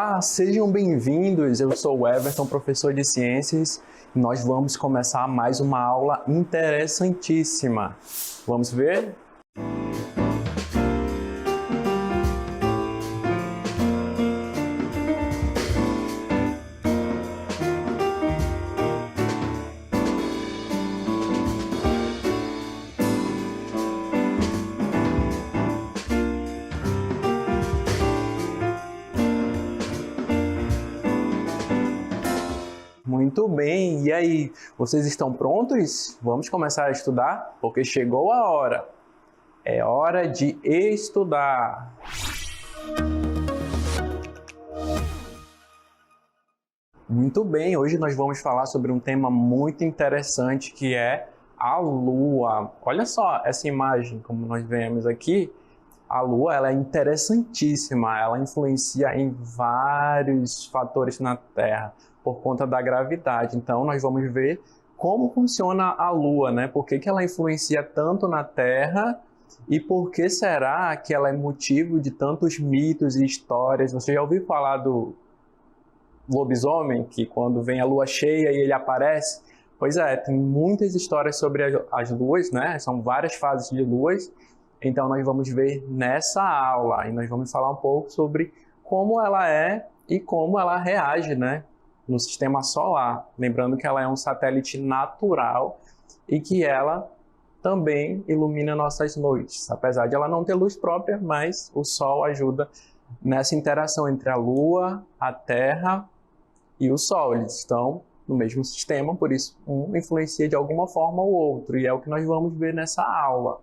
Olá, sejam bem-vindos. Eu sou o Everton, professor de ciências, e nós vamos começar mais uma aula interessantíssima. Vamos ver? Muito bem, e aí, vocês estão prontos? Vamos começar a estudar? Porque chegou a hora. É hora de estudar. Muito bem, hoje nós vamos falar sobre um tema muito interessante que é a Lua. Olha só essa imagem, como nós vemos aqui. A Lua ela é interessantíssima, ela influencia em vários fatores na Terra por conta da gravidade. Então, nós vamos ver como funciona a Lua, né? Por que ela influencia tanto na Terra e por que será que ela é motivo de tantos mitos e histórias? Você já ouviu falar do lobisomem, que quando vem a lua cheia e ele aparece? Pois é, tem muitas histórias sobre as luas, né? São várias fases de luas. Então, nós vamos ver nessa aula e nós vamos falar um pouco sobre como ela é e como ela reage, né, no sistema solar. Lembrando que ela é um satélite natural e que ela também ilumina nossas noites. Apesar de ela não ter luz própria, mas o Sol ajuda nessa interação entre a Lua, a Terra e o Sol. Eles estão no mesmo sistema, por isso um influencia de alguma forma o outro. E é o que nós vamos ver nessa aula.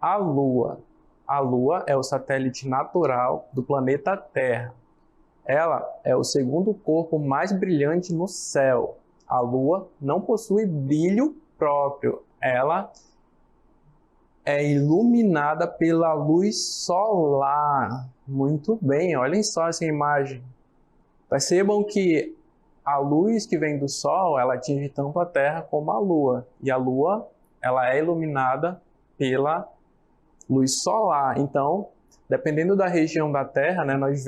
A Lua. A Lua é o satélite natural do planeta Terra. Ela é o segundo corpo mais brilhante no céu. A Lua não possui brilho próprio. Ela é iluminada pela luz solar. Muito bem, olhem só essa imagem. Percebam que a luz que vem do Sol, ela atinge tanto a Terra como a Lua. E a Lua, ela é iluminada pela luz solar. Então, dependendo da região da Terra, né, nós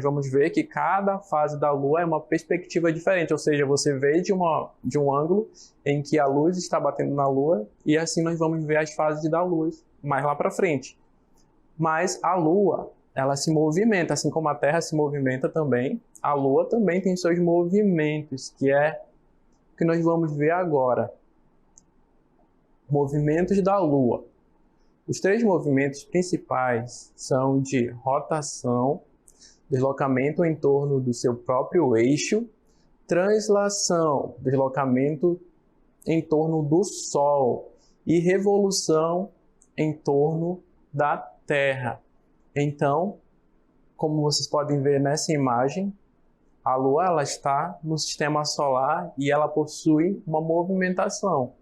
vamos ver que cada fase da Lua é uma perspectiva diferente, ou seja, você vê de um ângulo em que a luz está batendo na Lua e assim nós vamos ver as fases da luz mais lá para frente. Mas a Lua, ela se movimenta, assim como a Terra se movimenta também, a Lua também tem seus movimentos, que é o que nós vamos ver agora. Movimentos da Lua. Os três movimentos principais são de rotação, deslocamento em torno do seu próprio eixo, translação, deslocamento em torno do Sol e revolução em torno da Terra. Então, como vocês podem ver nessa imagem, a Lua ela está no sistema solar e ela possui uma movimentação.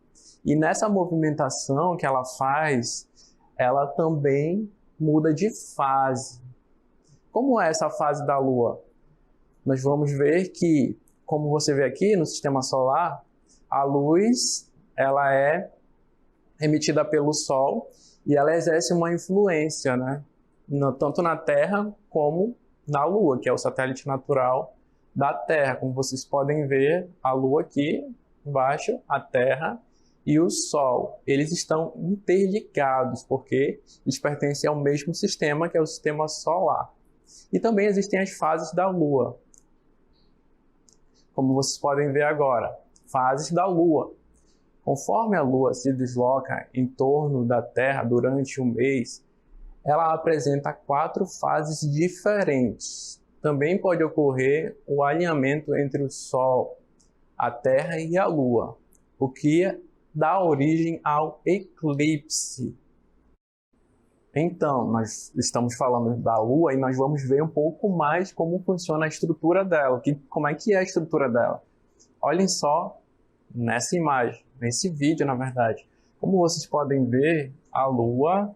E nessa movimentação que ela faz, ela também muda de fase. Como é essa fase da Lua? Nós vamos ver que, como você vê aqui no sistema solar, a luz ela é emitida pelo Sol e ela exerce uma influência, né? Tanto na Terra como na Lua, que é o satélite natural da Terra. Como vocês podem ver, a Lua aqui embaixo, a Terra e o Sol, eles estão interligados, porque eles pertencem ao mesmo sistema, que é o sistema solar. E também existem as fases da Lua. Como vocês podem ver agora, fases da Lua. Conforme a Lua se desloca em torno da Terra durante um mês, ela apresenta 4 fases diferentes. Também pode ocorrer o alinhamento entre o Sol, a Terra e a Lua, o que dá origem ao eclipse. Então, nós estamos falando da Lua e nós vamos ver um pouco mais como funciona a estrutura dela, como é que é a estrutura dela. Olhem só nessa imagem, nesse vídeo, na verdade. Como vocês podem ver, a Lua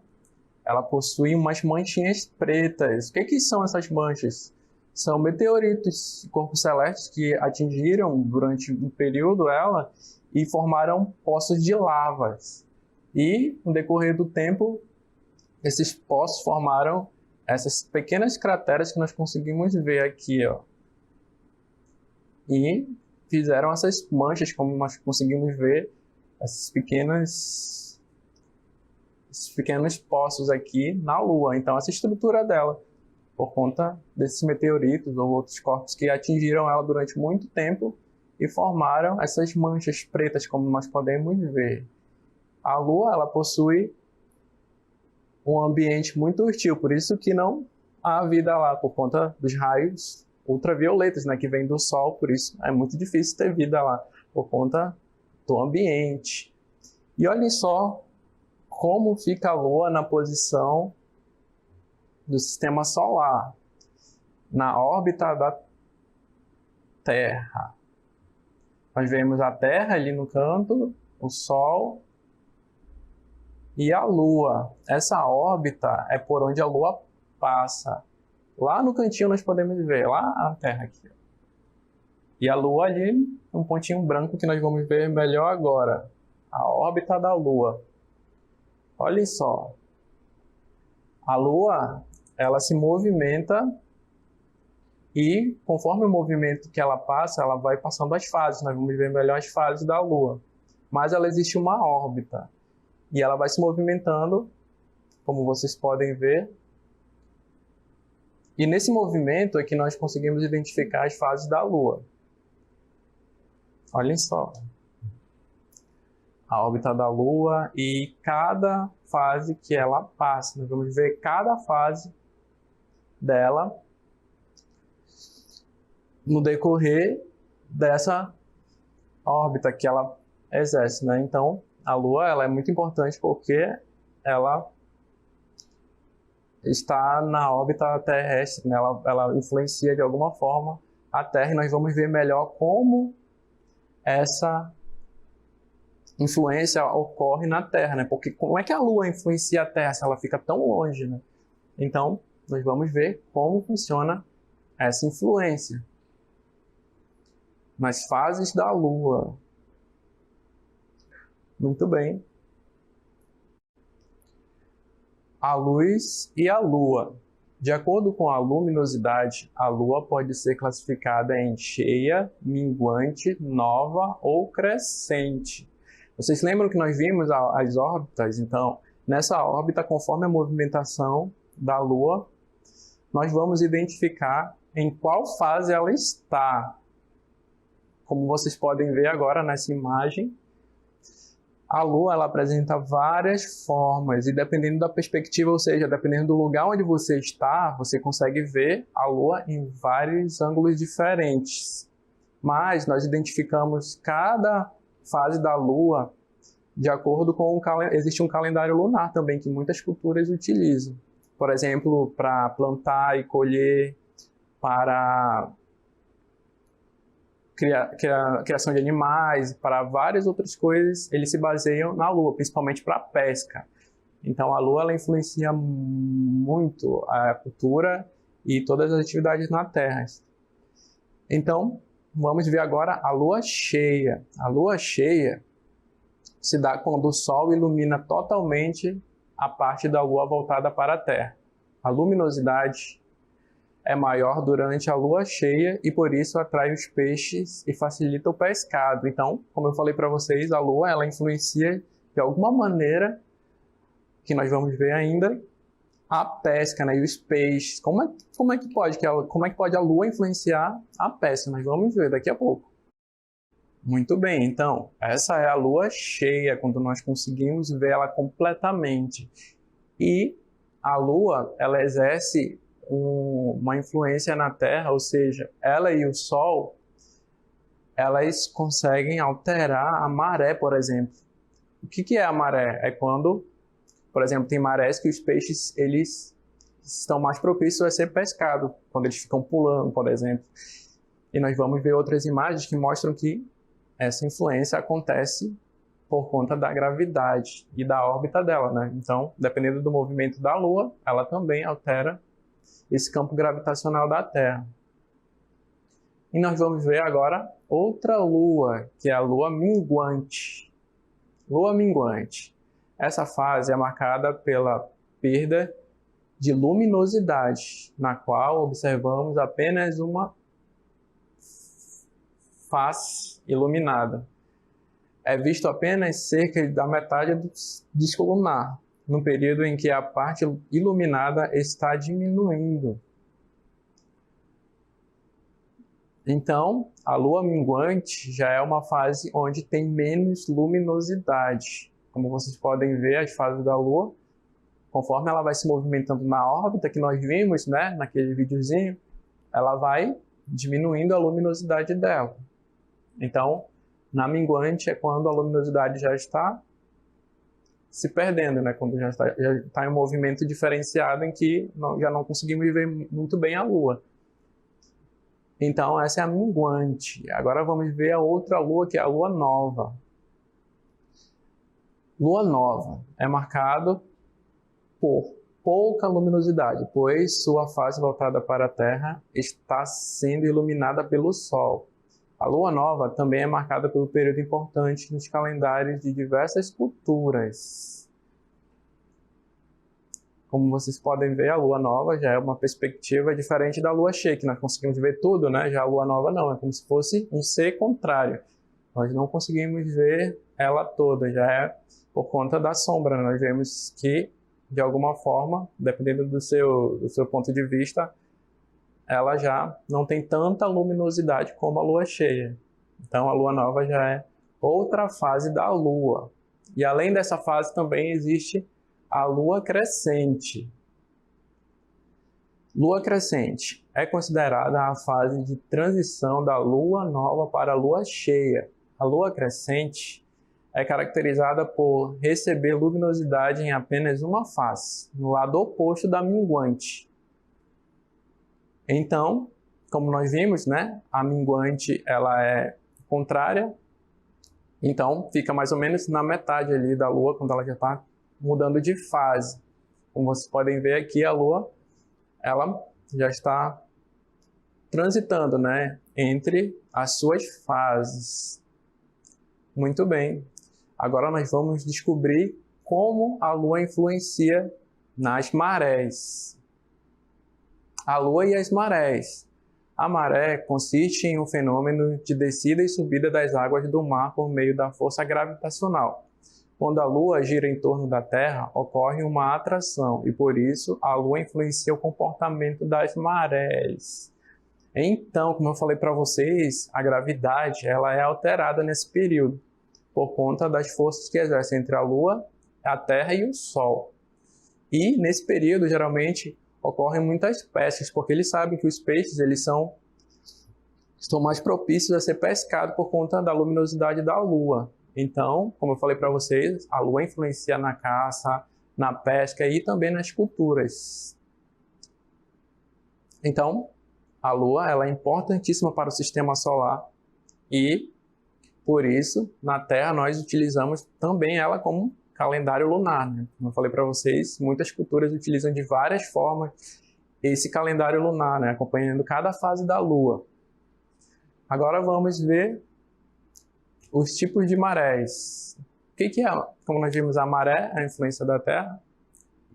ela possui umas manchinhas pretas. O que são essas manchas? São meteoritos, corpos celestes que atingiram durante um período ela e formaram poços de lavas. E, no decorrer do tempo, esses poços formaram essas pequenas crateras que nós conseguimos ver aqui, ó. E fizeram essas manchas, como nós conseguimos ver, esses pequenos poços aqui na Lua. Então, essa estrutura dela, por conta desses meteoritos ou outros corpos que atingiram ela durante muito tempo e formaram essas manchas pretas, como nós podemos ver. A Lua, ela possui um ambiente muito hostil, por isso que não há vida lá, por conta dos raios ultravioletas, né, que vêm do Sol, por isso é muito difícil ter vida lá, por conta do ambiente. E olhem só como fica a Lua na posição do Sistema Solar, na órbita da Terra. Nós vemos a Terra ali no canto, o Sol e a Lua. Essa órbita é por onde a Lua passa. Lá no cantinho nós podemos ver, lá a Terra aqui. E a Lua ali, um pontinho branco que nós vamos ver melhor agora. A órbita da Lua. Olhem só. A Lua, ela se movimenta e conforme o movimento que ela passa, ela vai passando as fases. Nós vamos ver melhor as fases da Lua. Mas ela existe uma órbita. E ela vai se movimentando, como vocês podem ver. E nesse movimento é que nós conseguimos identificar as fases da Lua. Olhem só. A órbita da Lua e cada fase que ela passa. Nós vamos ver cada fase dela no decorrer dessa órbita que ela exerce, né? Então, a Lua, ela é muito importante porque ela está na órbita terrestre, né? Ela influencia de alguma forma a Terra e nós vamos ver melhor como essa influência ocorre na Terra, né? Porque como é que a Lua influencia a Terra se ela fica tão longe, né? Então, nós vamos ver como funciona essa influência nas fases da Lua. Muito bem. A luz e a Lua. De acordo com a luminosidade, a Lua pode ser classificada em cheia, minguante, nova ou crescente. Vocês lembram que nós vimos as órbitas? Então, nessa órbita, conforme a movimentação da Lua, nós vamos identificar em qual fase ela está. Como vocês podem ver agora nessa imagem, a Lua ela apresenta várias formas e dependendo da perspectiva, ou seja, dependendo do lugar onde você está, você consegue ver a Lua em vários ângulos diferentes. Mas nós identificamos cada fase da Lua de acordo com existe um calendário lunar também que muitas culturas utilizam. Por exemplo, para plantar e colher, para criação de animais, para várias outras coisas, eles se baseiam na Lua, principalmente para a pesca. Então a Lua ela influencia muito a cultura e todas as atividades na Terra. Então, vamos ver agora a Lua cheia. A Lua cheia se dá quando o Sol ilumina totalmente a parte da Lua voltada para a Terra. A luminosidade é maior durante a lua cheia e por isso atrai os peixes e facilita o pescado. Então, como eu falei para vocês, a lua ela influencia de alguma maneira, que nós vamos ver ainda, a pesca, né? E os peixes. Como é que pode a lua influenciar a pesca? Nós vamos ver daqui a pouco. Muito bem, então, essa é a lua cheia, quando nós conseguimos ver ela completamente. E a lua, ela exerce uma influência na Terra, ou seja, ela e o Sol, elas conseguem alterar a maré, por exemplo. O que é a maré? É quando, por exemplo, tem marés que os peixes eles estão mais propícios a ser pescados, quando eles ficam pulando, por exemplo. E nós vamos ver outras imagens que mostram que essa influência acontece por conta da gravidade e da órbita dela, né? Então, dependendo do movimento da Lua, ela também altera esse campo gravitacional da Terra. E nós vamos ver agora outra lua, que é a lua minguante. Lua minguante. Essa fase é marcada pela perda de luminosidade, na qual observamos apenas uma face iluminada. É visto apenas cerca da metade do disco lunar, no período em que a parte iluminada está diminuindo. Então, a lua minguante já é uma fase onde tem menos luminosidade. Como vocês podem ver, as fases da lua, conforme ela vai se movimentando na órbita que nós vimos, né, naquele videozinho, ela vai diminuindo a luminosidade dela. Então, na minguante é quando a luminosidade já está se perdendo, né? Quando já está em um movimento diferenciado em que já não conseguimos ver muito bem a lua. Então, essa é a minguante. Agora vamos ver a outra lua, que é a lua nova. Lua nova é marcado por pouca luminosidade, pois sua face voltada para a Terra está sendo iluminada pelo Sol. A lua nova também é marcada pelo período importante nos calendários de diversas culturas. Como vocês podem ver, a lua nova já é uma perspectiva diferente da lua cheia, que nós conseguimos ver tudo, né? Já a lua nova não, é como se fosse um ser contrário. Nós não conseguimos ver ela toda, já é por conta da sombra. Nós vemos que, de alguma forma, dependendo do seu ponto de vista, ela já não tem tanta luminosidade como a lua cheia. Então a lua nova já é outra fase da lua. E além dessa fase também existe a lua crescente. Lua crescente é considerada a fase de transição da lua nova para a lua cheia. A lua crescente é caracterizada por receber luminosidade em apenas uma face, no lado oposto da minguante. Então, como nós vimos, né, a minguante ela é contrária, então fica mais ou menos na metade ali da lua, quando ela já está mudando de fase. Como vocês podem ver aqui, a lua ela já está transitando, né, entre as suas fases. Muito bem. Agora nós vamos descobrir como a lua influencia nas marés. A lua e as marés. A maré consiste em um fenômeno de descida e subida das águas do mar por meio da força gravitacional. Quando a lua gira em torno da Terra, ocorre uma atração e, por isso, a lua influencia o comportamento das marés. Então, como eu falei para vocês, a gravidade ela é alterada nesse período, por conta das forças que exercem entre a lua, a Terra e o Sol. E, nesse período, geralmente, ocorrem muitas pescas, porque eles sabem que os peixes estão mais propícios a ser pescados por conta da luminosidade da lua. Então, como eu falei para vocês, a lua influencia na caça, na pesca e também nas culturas. Então, a lua ela é importantíssima para o sistema solar e, por isso, na Terra nós utilizamos também ela como calendário lunar, né? Como eu falei para vocês, muitas culturas utilizam de várias formas esse calendário lunar, né? Acompanhando cada fase da lua. Agora vamos ver os tipos de marés. O que é? Como nós vimos a maré, a influência da Terra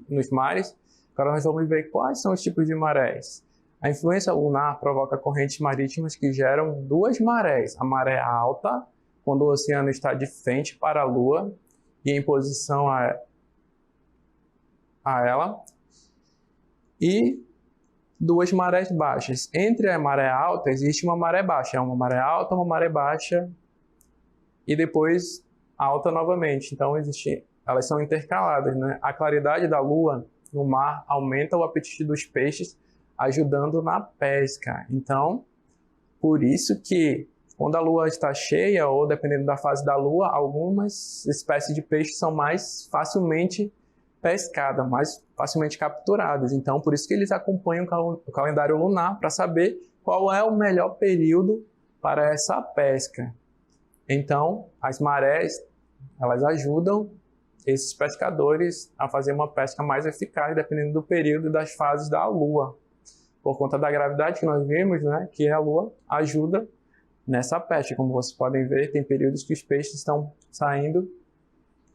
nos mares. Agora nós vamos ver quais são os tipos de marés. A influência lunar provoca correntes marítimas que geram duas marés. A maré alta, quando o oceano está de frente para a lua e em posição a ela, e duas marés baixas. Entre a maré alta existe uma maré baixa, é uma maré alta, uma maré baixa e depois alta novamente. Então elas são intercaladas, né? A claridade da lua no mar aumenta o apetite dos peixes, ajudando na pesca. Então, por isso que quando a lua está cheia, ou dependendo da fase da lua, algumas espécies de peixes são mais facilmente pescadas, mais facilmente capturadas. Então, por isso que eles acompanham o calendário lunar para saber qual é o melhor período para essa pesca. Então, as marés, elas ajudam esses pescadores a fazer uma pesca mais eficaz, dependendo do período e das fases da lua. Por conta da gravidade que nós vimos, né, que a lua ajuda nessa pesca. Como vocês podem ver, tem períodos que os peixes estão saindo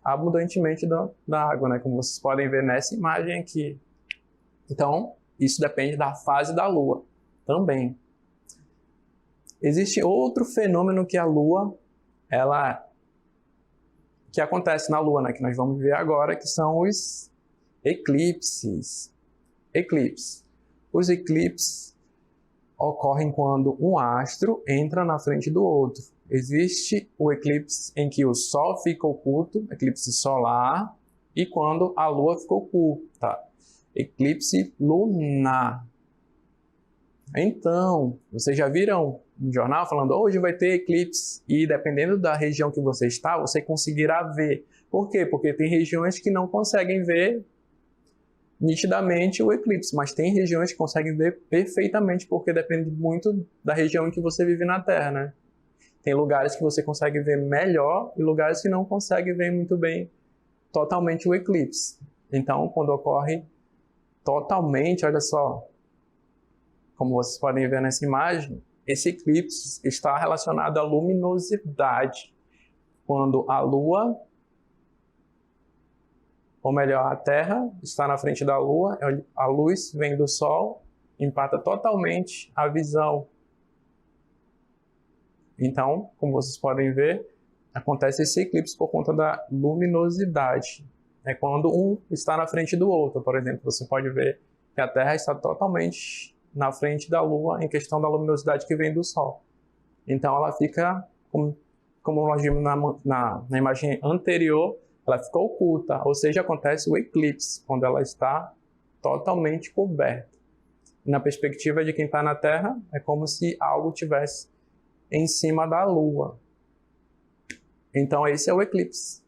abundantemente da água, né? Como vocês podem ver nessa imagem aqui. Então, isso depende da fase da Lua também. Existe outro fenômeno que a Lua, que acontece na Lua, né, que nós vamos ver agora, que são os eclipses. Os eclipses ocorrem quando um astro entra na frente do outro. Existe o eclipse em que o Sol fica oculto, eclipse solar, e quando a Lua fica oculta, eclipse lunar. Então, vocês já viram um jornal falando hoje vai ter eclipse e dependendo da região que você está, você conseguirá ver. Por quê? Porque tem regiões que não conseguem ver nitidamente o eclipse, mas tem regiões que conseguem ver perfeitamente, porque depende muito da região em que você vive na Terra, né? Tem lugares que você consegue ver melhor e lugares que não consegue ver muito bem totalmente o eclipse. Então, quando ocorre totalmente, olha só, como vocês podem ver nessa imagem, esse eclipse está relacionado à luminosidade. Quando a Lua, ou melhor, a Terra está na frente da Lua, a luz vem do Sol, impacta totalmente a visão. Então, como vocês podem ver, acontece esse eclipse por conta da luminosidade. É quando um está na frente do outro, por exemplo, você pode ver que a Terra está totalmente na frente da Lua em questão da luminosidade que vem do Sol. Então ela fica, como nós vimos na imagem anterior, ela fica oculta, ou seja, acontece o eclipse, quando ela está totalmente coberta. Na perspectiva de quem está na Terra, é como se algo tivesse em cima da Lua. Então esse é o eclipse.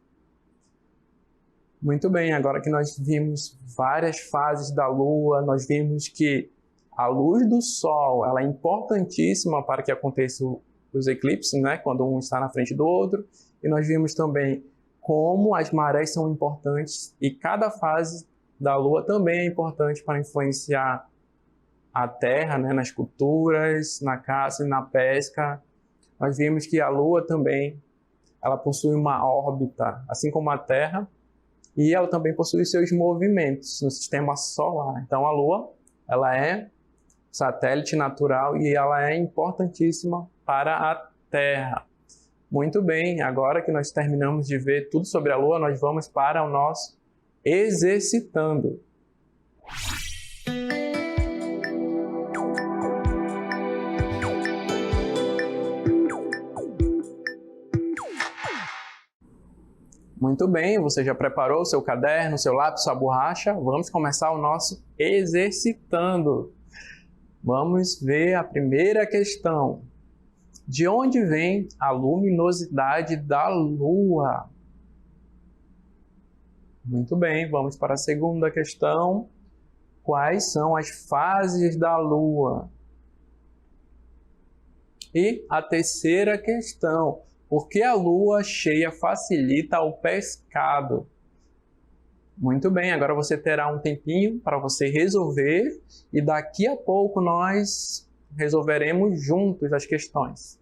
Muito bem, agora que nós vimos várias fases da Lua, nós vimos que a luz do Sol ela é importantíssima para que aconteçam os eclipses, né? Quando um está na frente do outro. E nós vimos também como as marés são importantes e cada fase da Lua também é importante para influenciar a Terra, né? Nas culturas, na caça e na pesca. Nós vimos que a Lua também ela possui uma órbita, assim como a Terra, e ela também possui seus movimentos no sistema solar. Então a Lua ela é satélite natural e ela é importantíssima para a Terra. Muito bem, agora que nós terminamos de ver tudo sobre a Lua, nós vamos para o nosso exercitando. Muito bem, você já preparou o seu caderno, seu lápis, sua borracha? Vamos começar o nosso exercitando. Vamos ver a primeira questão. De onde vem a luminosidade da Lua? Muito bem, vamos para a segunda questão. Quais são as fases da Lua? E a terceira questão. Por que a Lua cheia facilita o pescado? Muito bem, agora você terá um tempinho para você resolver e daqui a pouco nós resolveremos juntos as questões.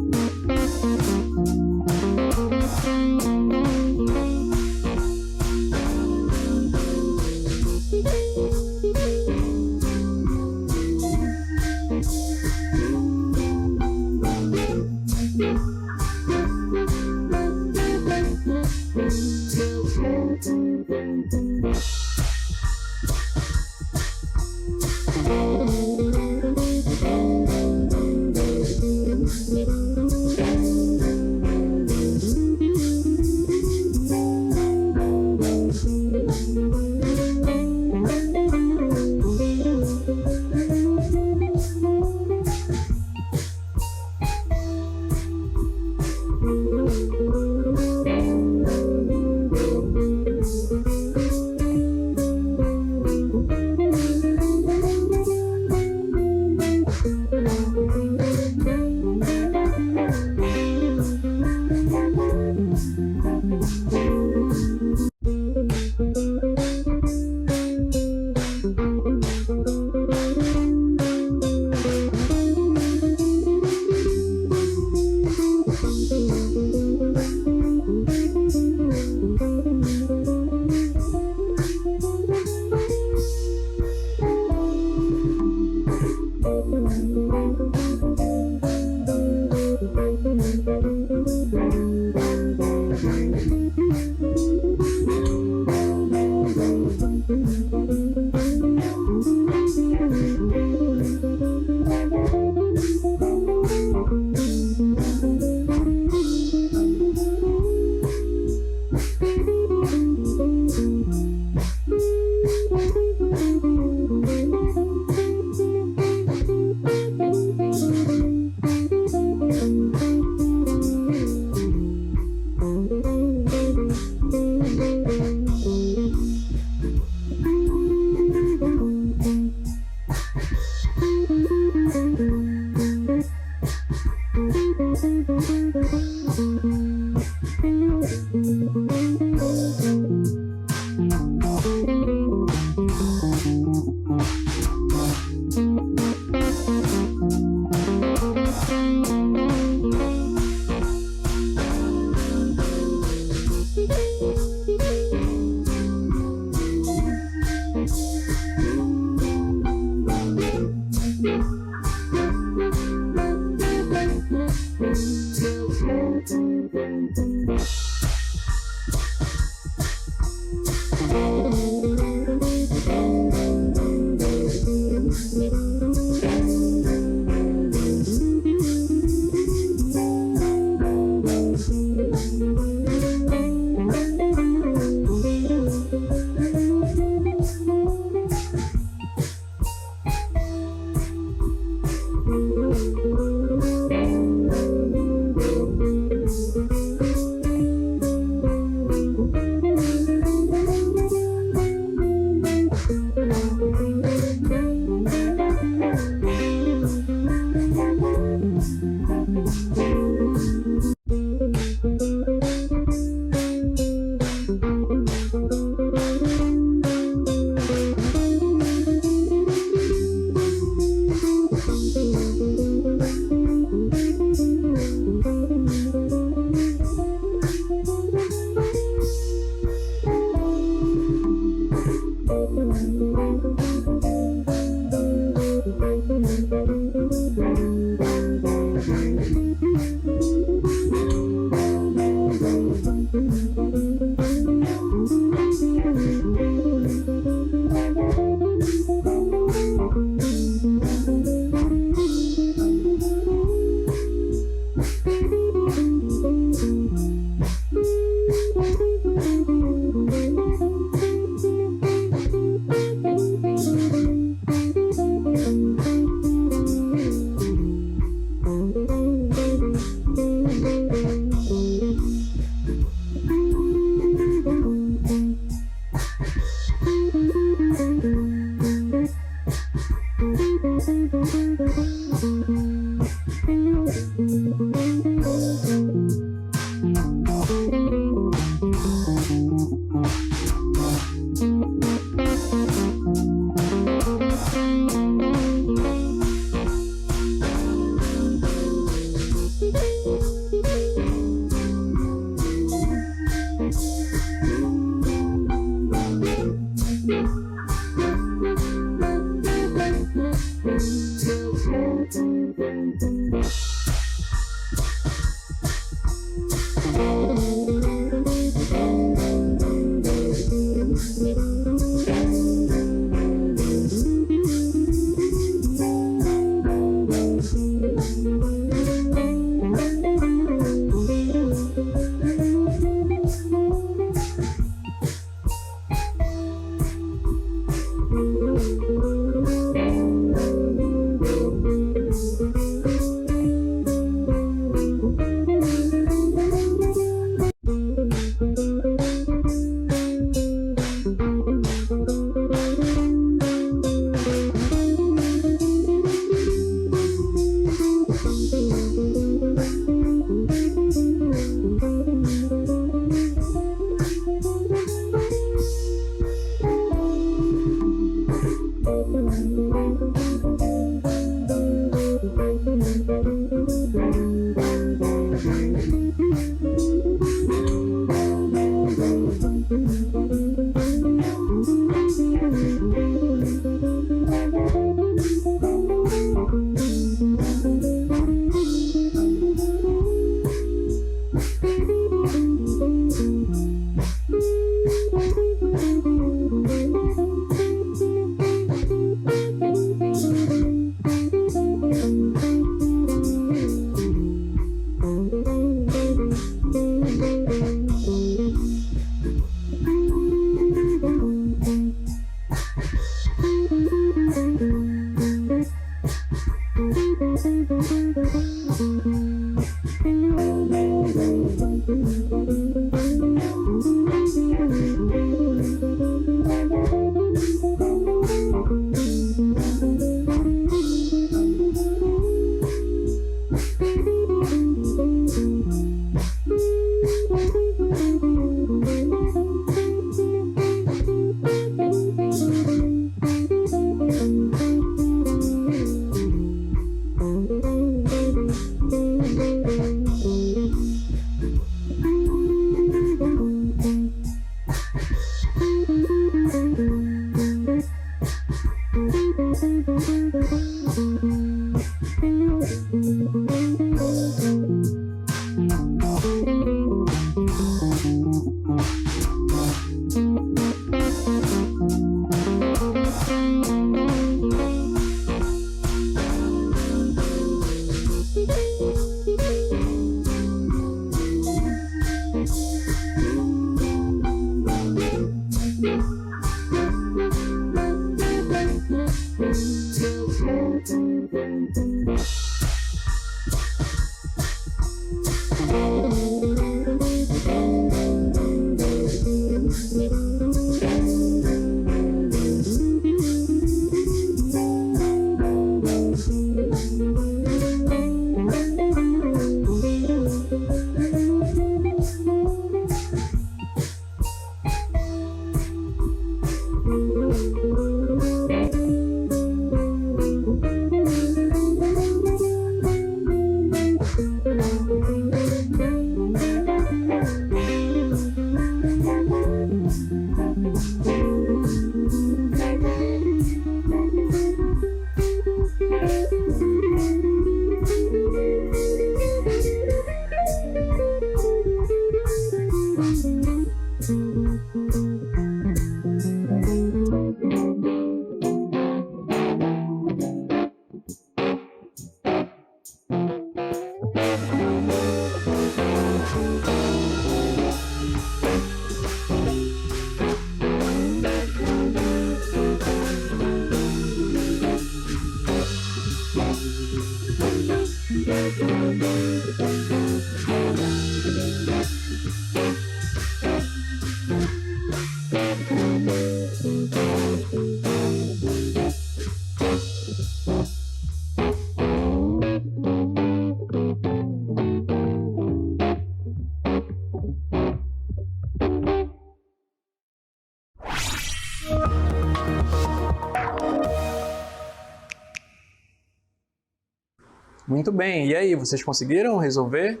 Muito bem, e aí, vocês conseguiram resolver?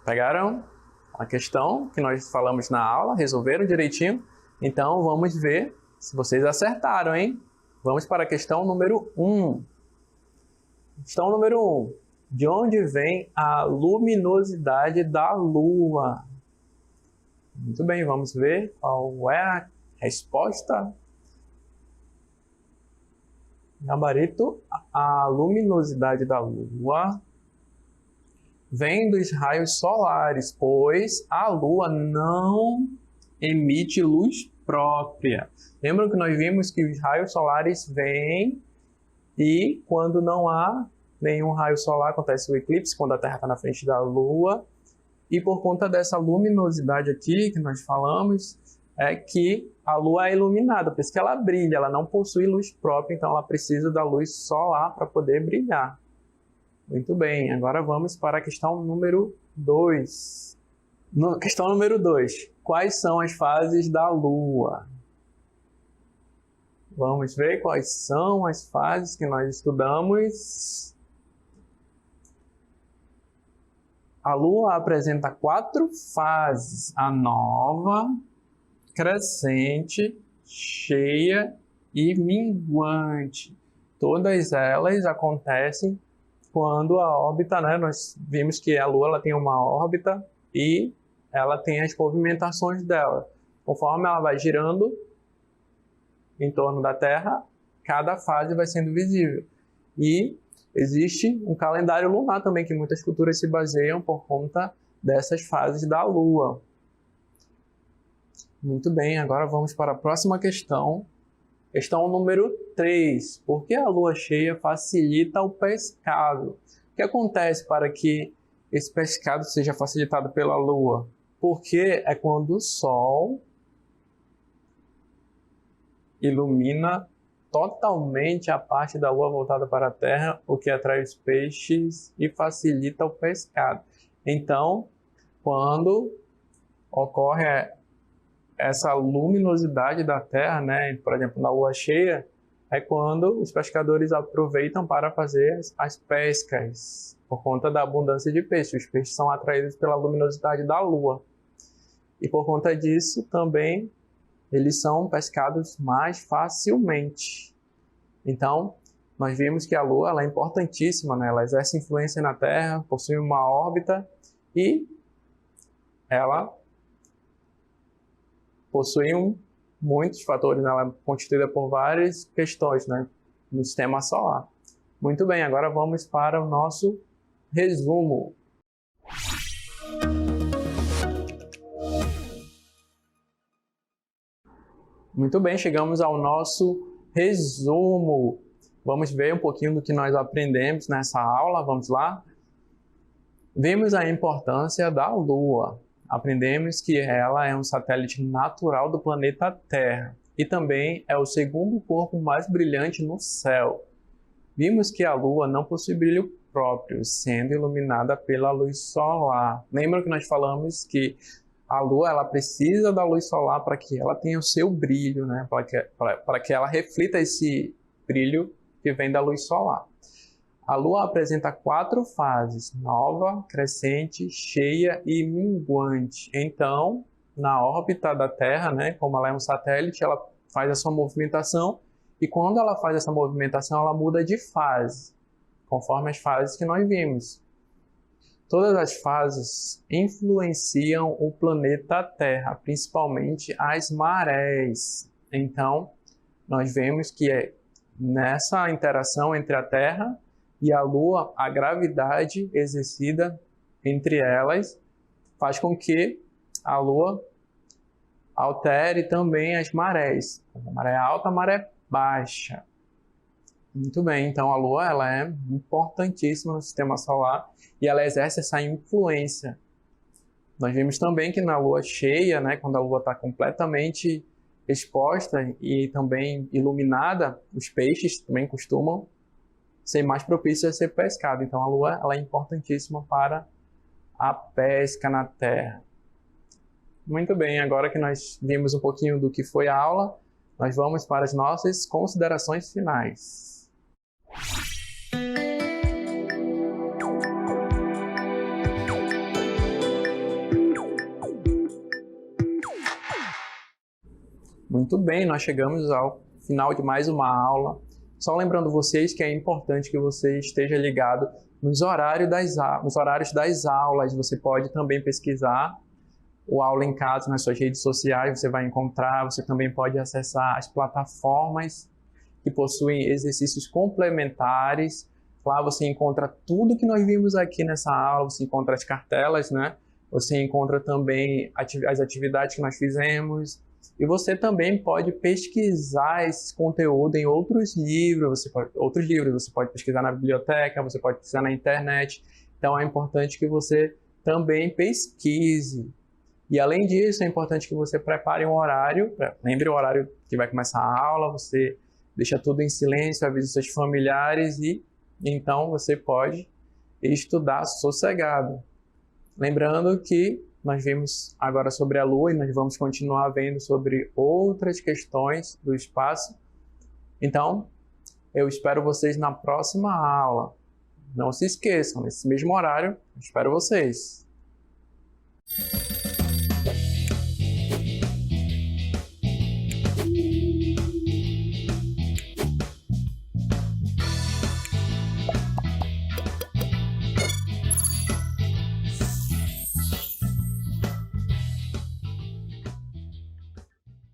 Pegaram a questão que nós falamos na aula, resolveram direitinho? Então vamos ver se vocês acertaram, hein? Vamos para a questão número 1. Questão número 1. De onde vem a luminosidade da Lua? Muito bem, vamos ver qual é a resposta. Gabarito, a luminosidade da Lua vem dos raios solares, pois a Lua não emite luz própria. Lembram que nós vimos que os raios solares vêm e quando não há nenhum raio solar acontece o eclipse, quando a Terra está na frente da Lua. E por conta dessa luminosidade aqui que nós falamos, é que a Lua é iluminada, por isso que ela brilha, ela não possui luz própria, então ela precisa da luz solar para poder brilhar. Muito bem, agora vamos para a questão número 2. Questão número 2. Quais são as fases da Lua? Vamos ver quais são as fases que nós estudamos. A Lua apresenta 4 fases: a nova, crescente, cheia e minguante. Todas elas acontecem quando a órbita, né? Nós vimos que a Lua ela tem uma órbita e ela tem as movimentações dela. Conforme ela vai girando em torno da Terra, cada fase vai sendo visível. E existe um calendário lunar também, que muitas culturas se baseiam por conta dessas fases da Lua. Muito bem, agora vamos para a próxima questão. Questão número 3. Por que a lua cheia facilita o pescado? O que acontece para que esse pescado seja facilitado pela lua? Porque é quando o sol ilumina totalmente a parte da lua voltada para a Terra, o que atrai os peixes e facilita o pescado. Então, quando ocorre essa luminosidade da Terra, né? Por exemplo, na lua cheia, é quando os pescadores aproveitam para fazer as pescas, por conta da abundância de peixes. Os peixes são atraídos pela luminosidade da lua. E por conta disso, também, eles são pescados mais facilmente. Então, nós vimos que a Lua ela é importantíssima, né? Ela exerce influência na Terra, possui uma órbita e ela possui muitos fatores, né? Ela é constituída por várias questões, né, no sistema solar. Muito bem, agora vamos para o nosso resumo. Muito bem, chegamos ao nosso resumo. Vamos ver um pouquinho do que nós aprendemos nessa aula, vamos lá? Vimos a importância da Lua. Aprendemos que ela é um satélite natural do planeta Terra e também é o segundo corpo mais brilhante no céu. Vimos que a Lua não possui brilho próprio, sendo iluminada pela luz solar. Lembra que nós falamos que a Lua ela precisa da luz solar para que ela tenha o seu brilho, né? Para que ela reflita esse brilho que vem da luz solar. A Lua apresenta 4 fases: nova, crescente, cheia e minguante. Então, na órbita da Terra, né, como ela é um satélite, ela faz a sua movimentação e quando ela faz essa movimentação, ela muda de fase, conforme as fases que nós vimos. Todas as fases influenciam o planeta Terra, principalmente as marés. Então, nós vemos que nessa interação entre a Terra e a Lua, a gravidade exercida entre elas faz com que a Lua altere também as marés, a maré alta, a maré baixa. Muito bem, então a Lua ela é importantíssima no sistema solar e ela exerce essa influência. Nós vimos também que na Lua cheia, né, quando a Lua está completamente exposta e também iluminada, os peixes também costumam ser mais propício a ser pescado. Então a Lua ela é importantíssima para a pesca na Terra. Muito bem, agora que nós vimos um pouquinho do que foi a aula, nós vamos para as nossas considerações finais. Muito bem, nós chegamos ao final de mais uma aula. Só lembrando vocês que é importante que você esteja ligado nos horários das aulas. Você pode também pesquisar o Aula em Casa nas suas redes sociais, você vai encontrar. Você também pode acessar as plataformas que possuem exercícios complementares. Lá você encontra tudo que nós vimos aqui nessa aula, você encontra as cartelas, né? Você encontra também as atividades que nós fizemos. E você também pode pesquisar esse conteúdo em outros livros, você pode pesquisar na biblioteca, você pode pesquisar na internet. Então é importante que você também pesquise. E além disso, é importante que você prepare um horário, lembre o horário que vai começar a aula, você deixa tudo em silêncio, avisa seus familiares e então você pode estudar sossegado. Lembrando que nós vimos agora sobre a Lua e nós vamos continuar vendo sobre outras questões do espaço. Então, eu espero vocês na próxima aula. Não se esqueçam, nesse mesmo horário, eu espero vocês.